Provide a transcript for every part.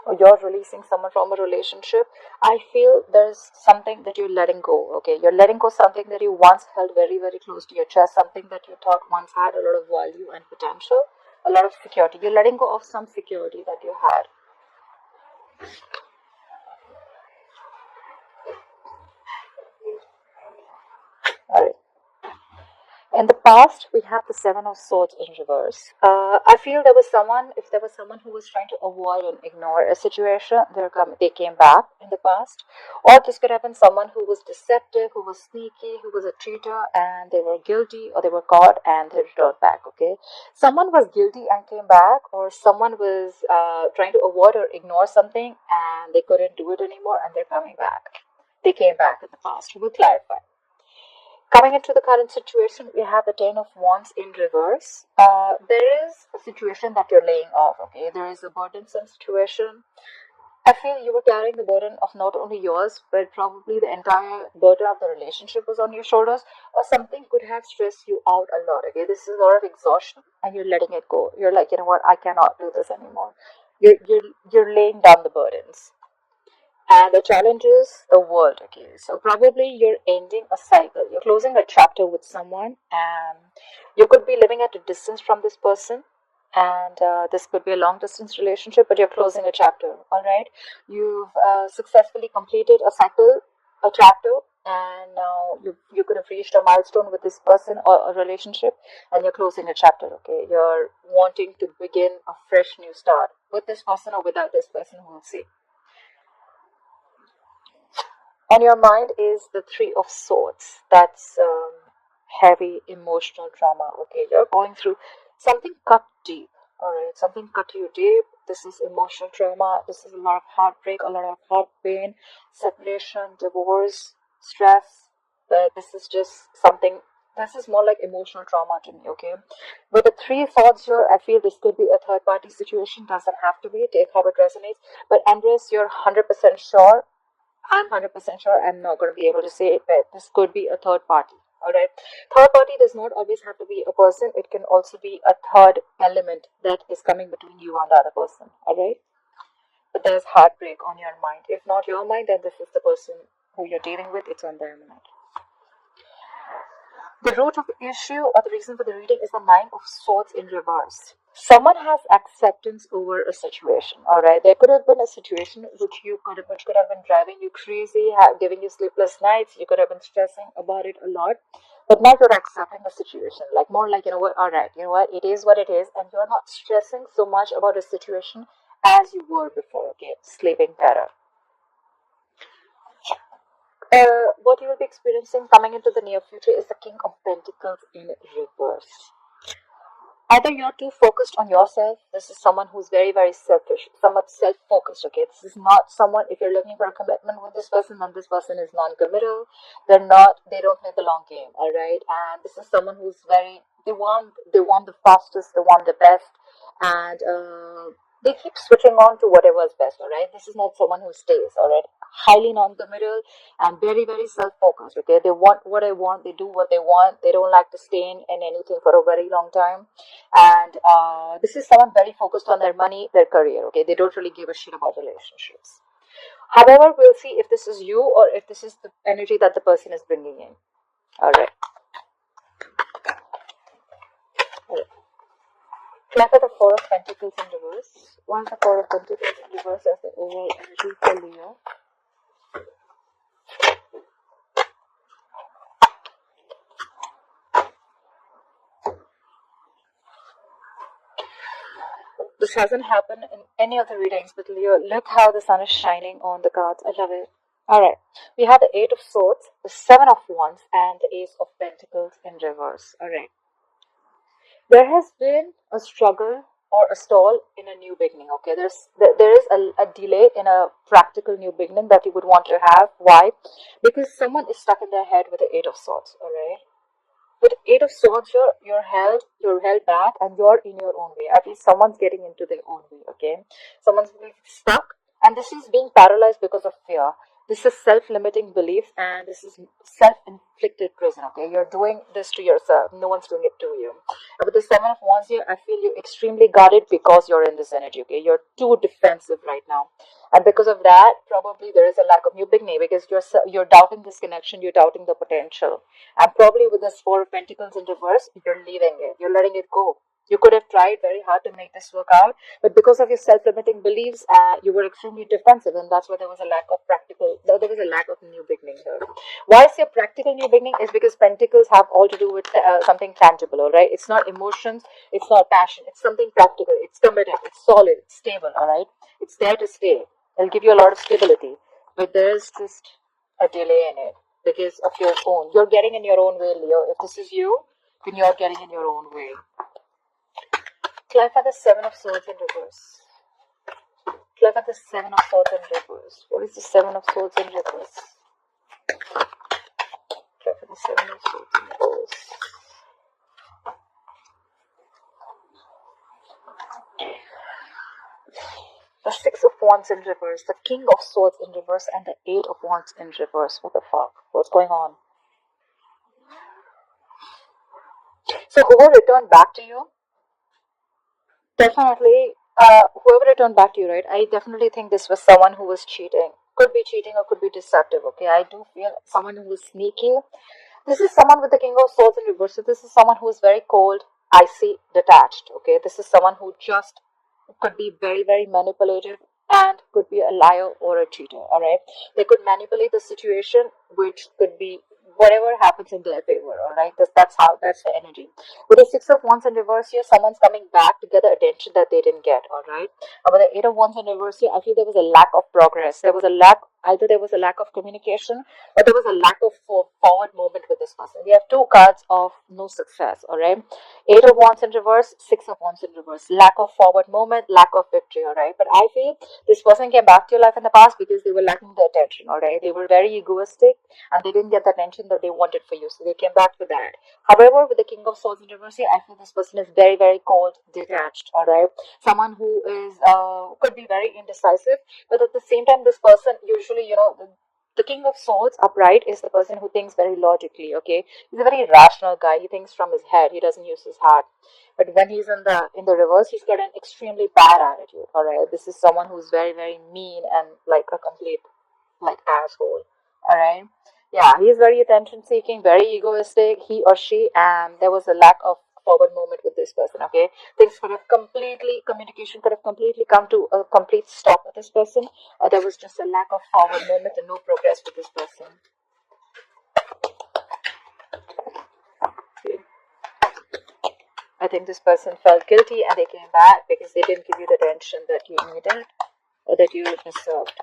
or you're releasing someone from a relationship, I feel there's something that you're letting go. Okay, you're letting go something that you once held very, very close to your chest, something that you thought once had a lot of value and potential, a lot of security. You're letting go of some security that you had. All right. In the past, we have the Seven of Swords in reverse. I feel there was someone, if there was someone who was trying to avoid and ignore a situation, they came back in the past. Or this could have been someone who was deceptive, who was sneaky, who was a cheater, and they were guilty, or they were caught and they returned back. Okay, someone was guilty and came back, or someone was trying to avoid or ignore something and they couldn't do it anymore, and they're coming back. They came back in the past. We'll clarify. Coming into the current situation, we have the Ten of Wands in reverse. There is a situation that you're laying off, okay? There is a burdensome situation. I feel you were carrying the burden of not only yours, but probably the entire burden of the relationship was on your shoulders, or something could have stressed you out a lot, okay? This is a lot of exhaustion, and you're letting it go. You're like, you know what, I cannot do this anymore. You're laying down the burdens. And the challenge is the world. Okay, so probably you're ending a cycle, you're closing a chapter with someone, and you could be living at a distance from this person. And this could be a long distance relationship, but you're closing a chapter. All right, you've successfully completed a cycle, a chapter, and now you could have reached a milestone with this person or a relationship, and you're closing a chapter. Okay, you're wanting to begin a fresh new start with this person or without this person. We'll see. On your mind is the Three of Swords. That's heavy emotional trauma. Okay, you're going through something cut deep. All right, something cut you deep. This is emotional trauma. This is a lot of heartbreak, a lot of heart pain, separation, divorce, stress. But this is just something. This is more like emotional trauma to me. Okay, with the Three Swords here, I feel this could be a third party situation. Doesn't have to be. Take how it resonates. But Andres, you're 100% sure. I'm 100% sure I'm not going to be able to say it, but this could be a third party. Alright. Third party does not always have to be a person, it can also be a third element that is coming between you and the other person. Alright. But there's heartbreak on your mind. If not your mind, then this is the person who you're dealing with, it's on their mind. The root of the issue or the reason for the reading is the Nine of Swords in reverse. Someone has acceptance over a situation. All right, there could have been a situation which could have been driving you crazy, giving you sleepless nights. You could have been stressing about it a lot, but now you're accepting the situation, like more like, you know what, all right, you know what, it is what it is, and you're not stressing so much about a situation as you were before. Okay, sleeping better. What you will be experiencing coming into the near future is the King of Pentacles in reverse. Either you're too focused on yourself. This is someone who's very, very selfish, somewhat self-focused. Okay, this is not someone, if you're looking for a commitment with this person, then this person is non-committal. They don't play the long game. All right, and this is someone who's very, they want the fastest, they want the best, and they keep switching on to whatever is best. All right, this is not someone who stays. All right, highly non-committal and very, very self-focused. Okay, they want what they want, they do what they want, they don't like to stay in anything for a very long time. And this is someone very focused on their money, their career. Okay, they don't really give a shit about relationships. However, we'll see if this is you or if this is the energy that the person is bringing in. All right. All right. Look at the Four of Pentacles in reverse. One, the Four of Pentacles in reverse as the overall energy for Leo. This hasn't happened in any of the readings, but Leo, look how the sun is shining on the cards. I love it. Alright, we have the Eight of Swords, the Seven of Wands, and the Ace of Pentacles in reverse. Alright. There has been a struggle or a stall in a new beginning. Okay, there is a delay in a practical new beginning that you would want to have. Why? Because someone is stuck in their head with the Eight of Swords. Alright. With Eight of Swords, you're held back, and you're in your own way. At least someone's getting into their own way. Okay, someone's being stuck, and this is being paralyzed because of fear. This is self-limiting beliefs, and this is self-inflicted prison, okay? You're doing this to yourself. No one's doing it to you. And with the Seven of Wands here, I feel you're extremely guarded because you're in this energy, okay? You're too defensive right now. And because of that, probably there is a lack of new beginning because you're doubting this connection, you're doubting the potential. And probably with this Four of Pentacles in reverse, you're leaving it. You're letting it go. You could have tried very hard to make this work out, but because of your self-limiting beliefs, you were extremely defensive, and that's why there was a lack of there was a lack of new beginning here. Why is your practical new beginning? Is because Pentacles have all to do with something tangible, all right? It's not emotions, it's not passion, it's something practical, it's committed, it's solid, it's stable, all right? It's there to stay. It'll give you a lot of stability, but there's just a delay in it because of your own. You're getting in your own way, Leo. If this is you, then you're getting in your own way. Clarify the Seven of Swords in reverse. Clarify the Seven of Swords in reverse. What is the Seven of Swords in reverse? Clarify the Seven of Swords in reverse. The Six of Wands in reverse, the King of Swords in reverse, and the Eight of Wands in reverse. What the fuck? What's going on? So who will return back to you? Definitely, whoever returned back to you, right? I definitely think this was someone who was cheating. Could be cheating or could be deceptive, okay? I do feel someone who was sneaky. This is someone with the King of Swords in reverse. So this is someone who is very cold, icy, detached, okay? This is someone who just could be very, very manipulative and could be a liar or a cheater, all right? They could manipulate the situation, which could be whatever happens in their favor, all right? That's the energy. With the Six of Wands in reverse here, someone's coming back to get the attention that they didn't get, all right? And with the Eight of Wands in reverse here, I feel there was a lack of progress. Either there was a lack of communication or there was a lack of forward movement with this person. We have two cards of no success, all right? Eight of Wands in reverse, Six of Wands in reverse. Lack of forward movement, lack of victory, all right? But I feel this person came back to your life in the past because they were lacking the attention, all right? They were very egoistic and they didn't get the attention that they wanted for you, so they came back for that. However, with the King of Swords in reverse here, I feel this person is very, very cold, detached, all right? Someone who is could be very indecisive, but at the same time, this person usually, the King of Swords upright is the person who thinks very logically, okay? He's a very rational guy. He thinks from his head. He doesn't use his heart. But when he's in the reverse, he's got an extremely bad attitude, all right? This is someone who's very, very mean and like a complete like asshole, all right? Yeah, he's very attention seeking, very egoistic, he or she, and there was a lack of forward movement with this person, okay? Communication could have completely come to a complete stop with this person, or there was just a lack of forward movement and no progress with this person. Okay. I think this person felt guilty and they came back because they didn't give you the attention that you needed or that you deserved.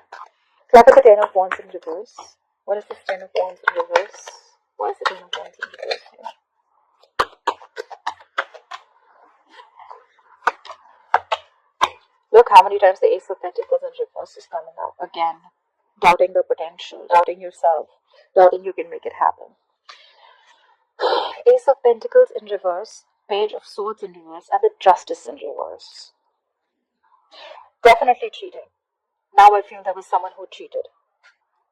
Look at the Ten of Wands in reverse. What is this Ten of Wands in reverse? What is the Ten of Wands in reverse here? Look how many times the Ace of Pentacles in reverse is coming up. Again, doubting the potential, doubting yourself, doubting you can make it happen. Ace of Pentacles in reverse, Page of Swords in reverse, and the Justice in reverse. Definitely cheating. Now I feel there was someone who cheated.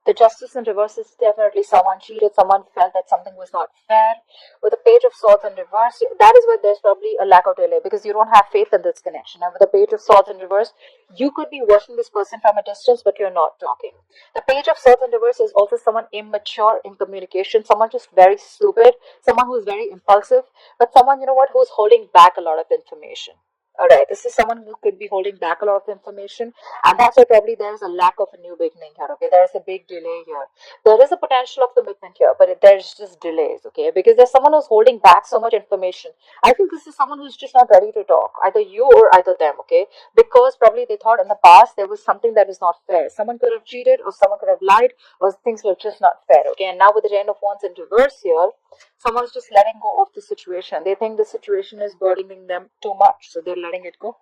The Justice in reverse is definitely someone cheated, someone felt that something was not fair. With the Page of Swords in reverse, that is where there's probably a lack of delay because you don't have faith in this connection. And with the Page of Swords in reverse, you could be watching this person from a distance, but you're not talking. The Page of Swords in reverse is also someone immature in communication, someone just very stupid, someone who's very impulsive, but someone, who's holding back a lot of information. Alright, this is someone who could be holding back a lot of information, and that's why probably there's a lack of a new beginning here, okay? There's a big delay here. There is a potential of commitment here, but there's just delays, okay? Because there's someone who's holding back so much information. I think this is someone who's just not ready to talk, either you or either them, okay? Because probably they thought in the past there was something that is not fair. Someone could have cheated, or someone could have lied, or things were just not fair, okay? And now with the Ten of Wands in reverse here, someone's just letting go of the situation. They think the situation is burdening them too much, so they're letting it go.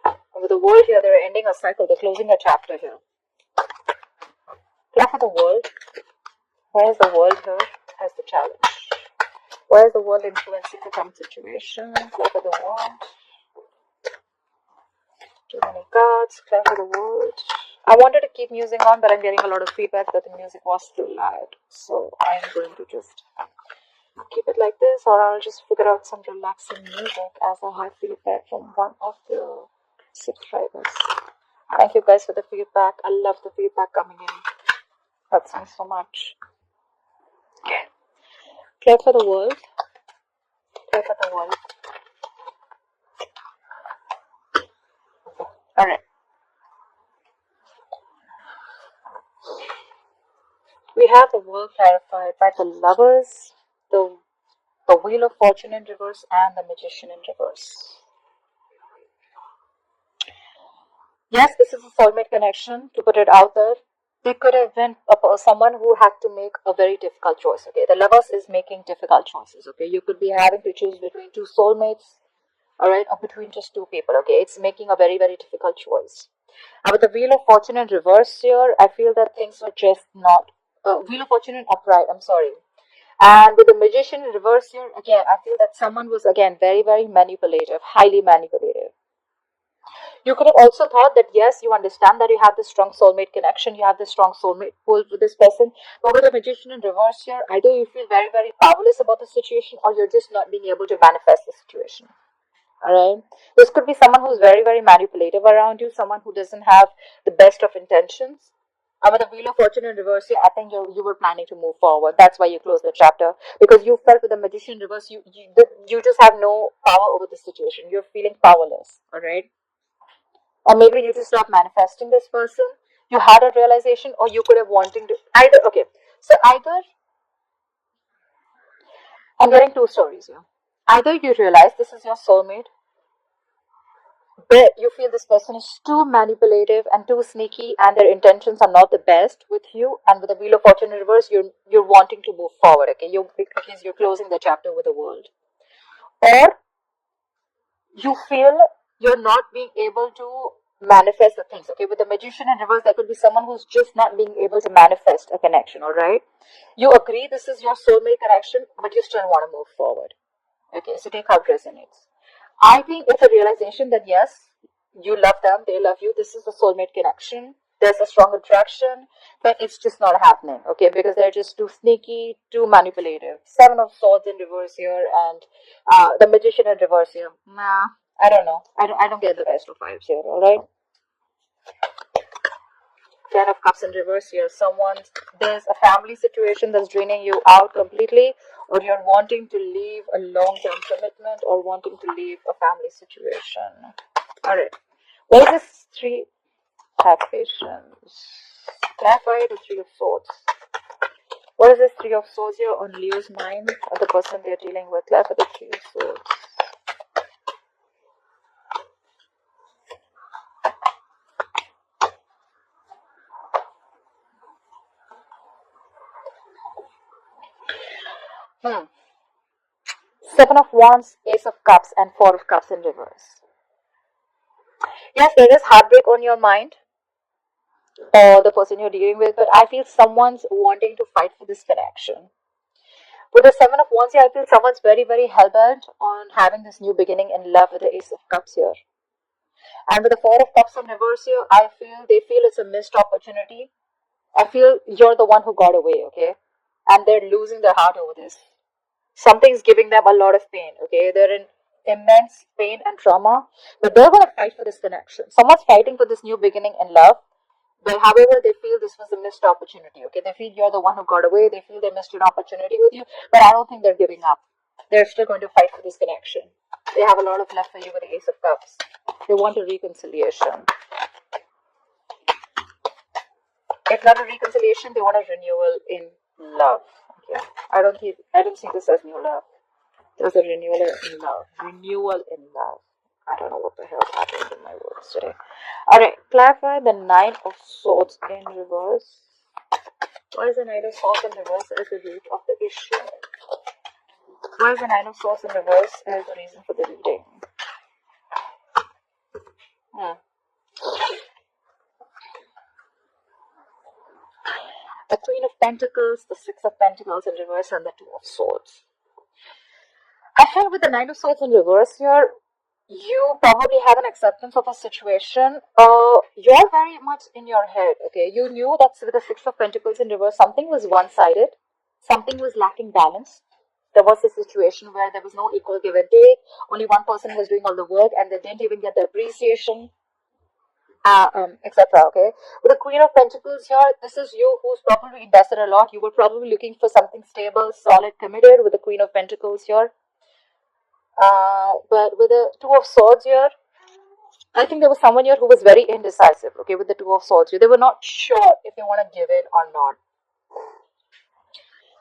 And with the World here, they're ending a cycle. They're closing a chapter here. Look for the World. Where is the World here as the challenge? Where is the World influencing the current situation? Look for the World. Too many cards. Clear for the World. I wanted to keep music on, but I'm getting a lot of feedback that the music was too loud. So I'm going to just keep it like this, or I'll just figure out some relaxing music as I have feedback from one of the subscribers. Thank you guys for the feedback. I love the feedback coming in. Helps me so much. Clear for the world. Clear for the world. Alright. We have the world clarified by the Lovers, the Wheel of Fortune in reverse, and the Magician in reverse. Yes, this is a soulmate connection, to put it out there. They could have been someone who had to make a very difficult choice. Okay, the Lovers is making difficult choices. Okay, you could be having to choose between two soulmates, all right, or between just two people. Okay, it's making a very, very difficult choice. And with the Wheel of Fortune in reverse here, I feel that things were just not. Wheel of Fortune in upright, I'm sorry. And with the Magician in reverse here, again, I feel that someone was again very, very manipulative, highly manipulative. You could have also thought that yes, you understand that you have this strong soulmate connection, you have this strong soulmate pull with this person. But with the Magician in reverse here, either you feel very, very powerless about the situation, or you're just not being able to manifest the situation. Alright? This could be someone who's very, very manipulative around you, someone who doesn't have the best of intentions. And with the Wheel of Fortune in reverse here, I think you were planning to move forward. That's why you closed the chapter. Because you felt with the Magician in reverse, you just have no power over the situation. You're feeling powerless. Alright? Or maybe you just stop manifesting this person. You had a realization, or you could have wanting to either. Okay, so either I'm getting two stories here. Either you realize this is your soulmate, but you feel this person is too manipulative and too sneaky, and their intentions are not the best with you. And with the Wheel of Fortune in reverse, you're wanting to move forward. Okay, because you're closing the chapter with the world, or you feel you're not being able to manifest the things. Okay, with the Magician in reverse, there could be someone who's just not being able to manifest a connection. All right, you agree this is your soulmate connection, but you still want to move forward. Okay, so take how it resonates. I think it's a realization that yes, you love them, they love you. This is a soulmate connection. There's a strong attraction, but it's just not happening. Okay, because they're just too sneaky, too manipulative. Seven of Swords in reverse here, and the Magician in reverse here. Nah, I don't know. I don't get the best of vibes here. All right. Ten of Cups in reverse here. There's a family situation that's draining you out completely, or you're wanting to leave a long-term commitment, or wanting to leave a family situation. All right. What is this three? Have patience. Clarify the Three of Swords. What is this Three of Swords here on Leo's mind, or the person they're dealing with? Clarify the Three of Swords. Seven of Wands, Ace of Cups, and Four of Cups in reverse. Yes, there is heartbreak on your mind, or the person you're dealing with, but I feel someone's wanting to fight for this connection. With the Seven of Wands here, I feel someone's very, very hell-bent on having this new beginning in love with the Ace of Cups here. And with the Four of Cups in reverse here, I feel they feel it's a missed opportunity. I feel you're the one who got away, okay? And they're losing their heart over this. Something's giving them a lot of pain, okay? They're in immense pain and trauma, but they're going to fight for this connection. Someone's fighting for this new beginning in love, but however, they feel this was a missed opportunity, okay? They feel you're the one who got away, they feel they missed an opportunity with you, but I don't think they're giving up. They're still going to fight for this connection. They have a lot of love for you with the Ace of Cups. They want a reconciliation. If not a reconciliation, they want a renewal in love. Okay. I don't see this as new love. There's a renewal in love. Renewal in love. I don't know what the hell happened in my words today. Alright, clarify the Nine of Swords in reverse. Why is the Nine of Swords in reverse as the root of the issue? Why is the Nine of Swords in reverse as the reason for the reading? The Queen of Pentacles, the Six of Pentacles in reverse, and the Two of Swords. I feel with the Nine of Swords in reverse here, you probably have an acceptance of a situation. You're very much in your head, okay? You knew that with the Six of Pentacles in reverse, something was one-sided, something was lacking balance. There was a situation where there was no equal give and take. Only one person was doing all the work, and they didn't even get the appreciation, etc. Okay, with the Queen of Pentacles here, this is you who's probably invested a lot. You were probably looking for something stable, solid, committed. With the Queen of Pentacles here, but with the Two of Swords here, I think there was someone here who was very indecisive. Okay, with the Two of Swords here, they were not sure if they want to give in or not.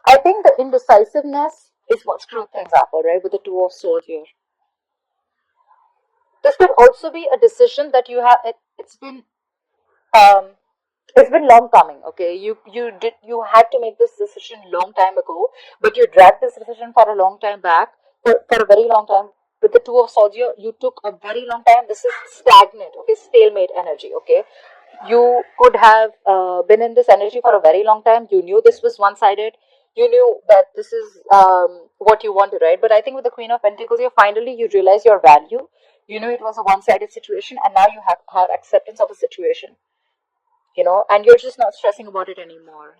I think the indecisiveness is what screwed things up. All right, with the Two of Swords here, this could also be a decision that you have. Um, it's been long coming. Okay, you had to make this decision long time ago, but you dragged this decision for a long time back, for a very long time. With the Two of Swords, you took a very long time. This is stagnant, okay, stalemate energy. Okay, you could have been in this energy for a very long time. You knew this was one-sided. You knew that this is what you wanted, right? But I think with the Queen of Pentacles, you realize your value. You know it was a one-sided situation, and now you have acceptance of a situation, and you're just not stressing about it anymore.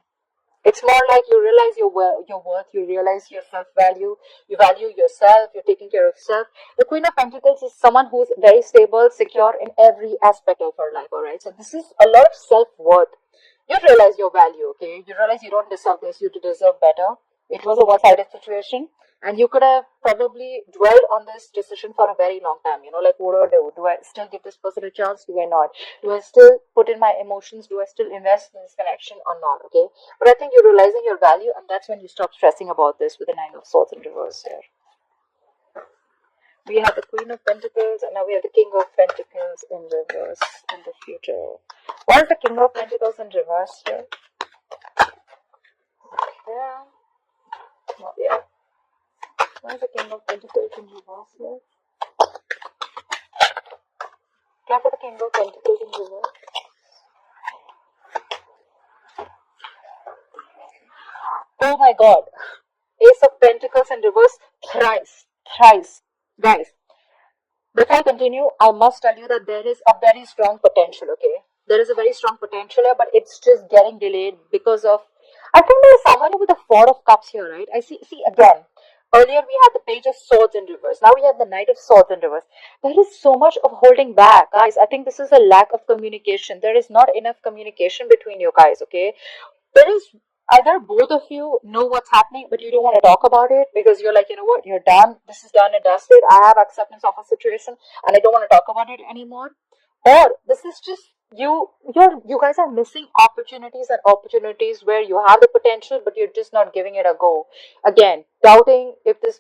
It's more like you realize your worth, you realize your self value, you value yourself, you're taking care of self. The Queen of Pentacles is someone who's very stable, secure in every aspect of her life, alright? So this is a lot of self worth. You realize your value, okay? You realize you don't deserve this, you deserve better. It was a one sided situation, and you could have probably dwelled on this decision for a very long time. Like, what do I do? Do I still give this person a chance? Do I not? Do I still put in my emotions? Do I still invest in this connection or not? Okay, but I think you're realizing your value, and that's when you stop stressing about this with the Nine of Swords in reverse here. We have the Queen of Pentacles, and now we have the King of Pentacles in reverse in the future. What is the King of Pentacles in reverse here? Yeah. Not yet. What is the King of Pentacles in reverse here? Clap for the King of Pentacles in reverse. Oh my god. Ace of Pentacles in reverse thrice. Thrice. Guys, before I continue, I must tell you that there is a very strong potential, okay? There is a very strong potential here, but it's just getting delayed because of. I think there's someone with the Four of Cups here, right? See again. Earlier we had the Page of Swords in reverse. Now we have the Knight of Swords in reverse. There is so much of holding back, guys. I think this is a lack of communication. There is not enough communication between you guys, okay? There is either both of you know what's happening, but you don't want to talk about it because you're like, you know what, you're done. This is done and dusted. I have acceptance of a situation, and I don't want to talk about it anymore. Or this is just you guys are missing opportunities and opportunities where you have the potential, but you're just not giving it a go. Again, doubting if this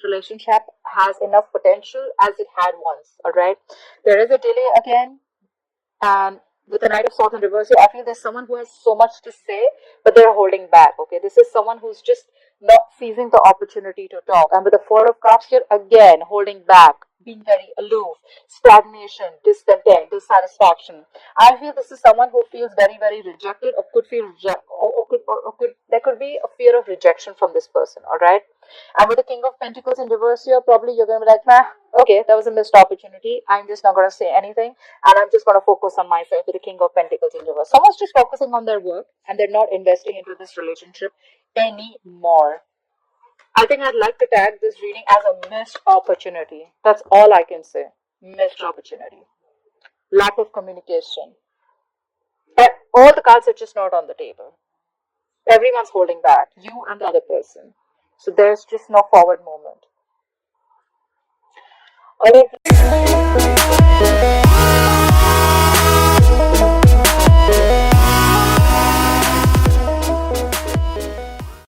relationship has enough potential as it had once. All right, there is a delay again, and with the Knight of Swords in reverse, I feel there's someone who has so much to say, but they're holding back. Okay, this is someone who's just not seizing the opportunity to talk. And with the Four of Cups here, again, holding back, being very aloof, stagnation, discontent, dissatisfaction. I feel this is someone who feels very, very rejected, or could feel there could be a fear of rejection from this person. All right. And with the King of Pentacles in reverse here, probably you're going to be like, nah, okay, that was a missed opportunity. I'm just not going to say anything, and I'm just going to focus on myself with the King of Pentacles in reverse. Someone's just focusing on their work, and they're not investing into this relationship anymore. I think I'd like to tag this reading as a missed opportunity. That's all I can say. Missed opportunity. Lack of communication. All the cards are just not on the table. Everyone's holding back. You and the other person. So there's just no forward movement. Alright.